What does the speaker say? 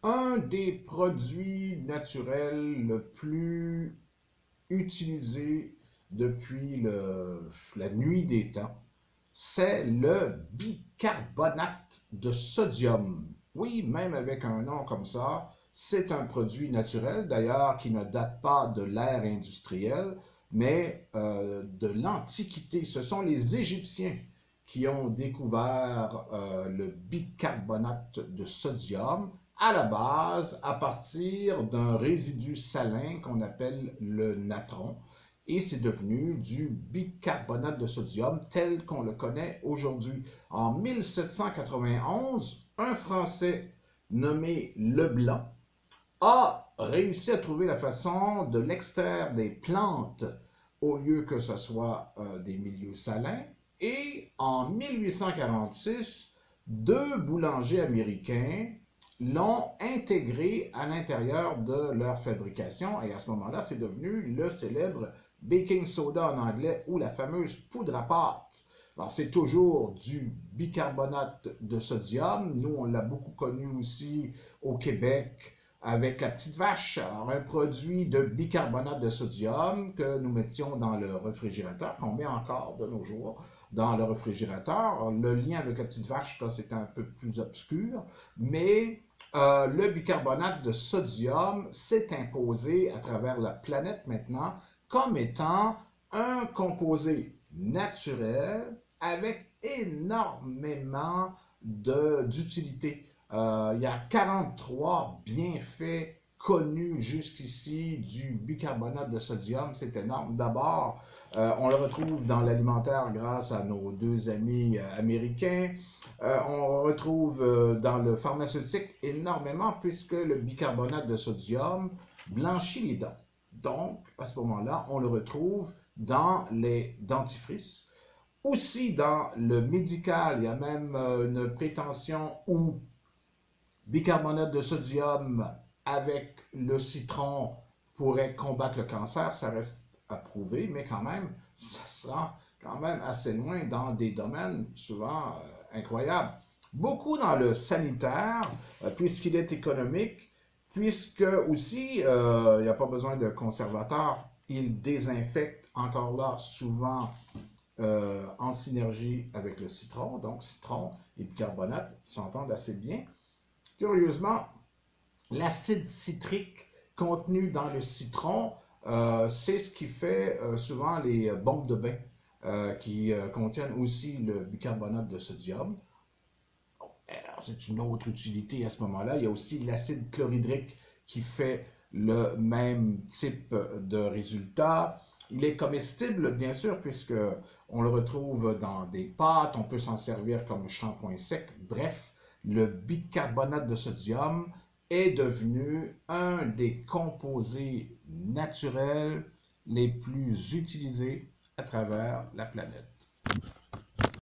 Un des produits naturels le plus utilisé depuis la nuit des temps, c'est le bicarbonate de sodium. Oui, même avec un nom comme ça, c'est un produit naturel, d'ailleurs, qui ne date pas de l'ère industrielle, mais de l'Antiquité. Ce sont les Égyptiens qui ont découvert le bicarbonate de sodium à la base à partir d'un résidu salin qu'on appelle le natron. Et c'est devenu du bicarbonate de sodium tel qu'on le connaît aujourd'hui. En 1791, un Français nommé Leblanc a réussi à trouver la façon de l'extraire des plantes au lieu que ce soit des milieux salins. Et en 1846, deux boulangers américains l'ont intégré à l'intérieur de leur fabrication. Et à ce moment-là, c'est devenu le célèbre baking soda en anglais ou la fameuse poudre à pâte. Alors, c'est toujours du bicarbonate de sodium. Nous, on l'a beaucoup connu aussi au Québec avec la petite vache. Alors, un produit de bicarbonate de sodium que nous mettions dans le réfrigérateur, qu'on met encore de nos jours dans le réfrigérateur. Le lien avec la petite vache, là, c'est un peu plus obscur, mais le bicarbonate de sodium s'est imposé à travers la planète maintenant comme étant un composé naturel avec énormément d'utilité. Il y a 43 bienfaits connus jusqu'ici du bicarbonate de sodium. C'est énorme. D'abord, on le retrouve dans l'alimentaire grâce à nos deux amis américains. On retrouve dans le pharmaceutique énormément puisque le bicarbonate de sodium blanchit les dents. Donc, à ce moment-là, on le retrouve dans les dentifrices. Aussi dans le médical, il y a même une prétention où bicarbonate de sodium avec le citron pourrait combattre le cancer. Ça reste à prouver, mais quand même, ça sera quand même assez loin dans des domaines souvent incroyables. Beaucoup dans le sanitaire, puisqu'il est économique, puisque aussi, il n'y a pas besoin de conservateur, il désinfecte encore là souvent en synergie avec le citron. Donc, citron et bicarbonate s'entendent assez bien. Curieusement, l'acide citrique contenu dans le citron, c'est ce qui fait souvent les bombes de bain qui contiennent aussi le bicarbonate de sodium. C'est une autre utilité à ce moment-là. Il y a aussi l'acide chlorhydrique qui fait le même type de résultat. Il est comestible, bien sûr, puisque on le retrouve dans des pâtes, on peut s'en servir comme shampoing sec. Bref, le bicarbonate de sodium est devenu un des composés naturels les plus utilisés à travers la planète.